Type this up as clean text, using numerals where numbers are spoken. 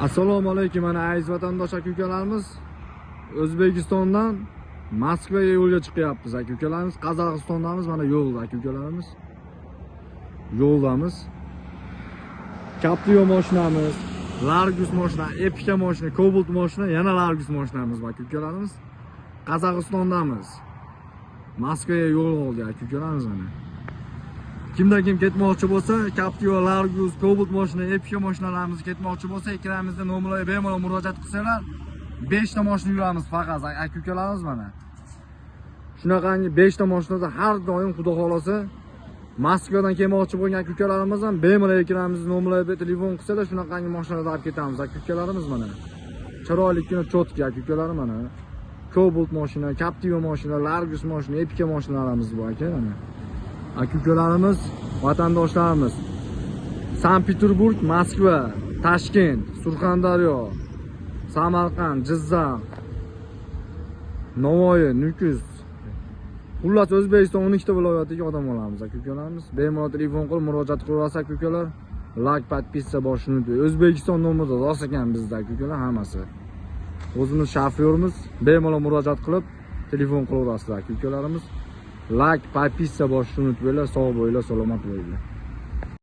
Assalomu alaykum, mana aziz vatandosh aka-ukalarimiz. O'zbekistondan Moskvaga yo'lga chiqyapmiz aka-ukalarimiz. Qozog'istondamiz, mana yo'lda aka-ukalarimiz. Yo'ldamiz. Captiva mashinamiz, Largus mashina, Epica mashina, Cobalt mashina, yana Largus mashinamiz bor aka-ukalarimiz. Qozog'istondamiz. Moskvaga yo'l oldi aka-ukalarimiz mana. Kimdan kim ketmoqchi bo'lsa, Captiva, Largus, Cobalt mashina, Epica mashinalarimiz ketmoqchi bo'lsa, ikkalamizda nomerlarga bemalol murojaat qilsanglar, 5 ta mashina yuramiz faqat aka-ukalarimiz mana. Shunaqangi 5 ta mashinada har doim xudo xolasa Moskvadan kelmoqchi bo'lgan aka-ukalarimiz ham bemalol ikkalamizni nomerlarga telefon qilsalar, shunaqangi mashinalarda olib ketamiz aka-ukalarimiz mana. Chiroylikgina cho'tki aka-ukalarim mana. Cobalt mashina, Captiva mashina, Largus mashina, Epica mashinalarimiz bor aka mana. Aka-ukalarimiz, vatandoshlarimiz Sankt-Peterburg, Moskva, Toshkent, Surxondaryo, Samarqand, Jizzax, Navoiy, Nukus, xullas O'zbekiston 12 ta viloyatiga odam olamiz aka-ukalarimiz. Bemalol telefon qilib murojaat qilaverasiz aka-ukalar. Like, podpisa bosishni unutmang. O'zbekiston nomida rost ekan bizda aka-ukalar hammasi. O'zimiz shofyorimiz, bemalol murojaat qilib telefon qilaverasiz aka-ukalarimiz. Like, podpisa bosishni unutmanglar. Sog' bo'linglar, salomat bo'linglar.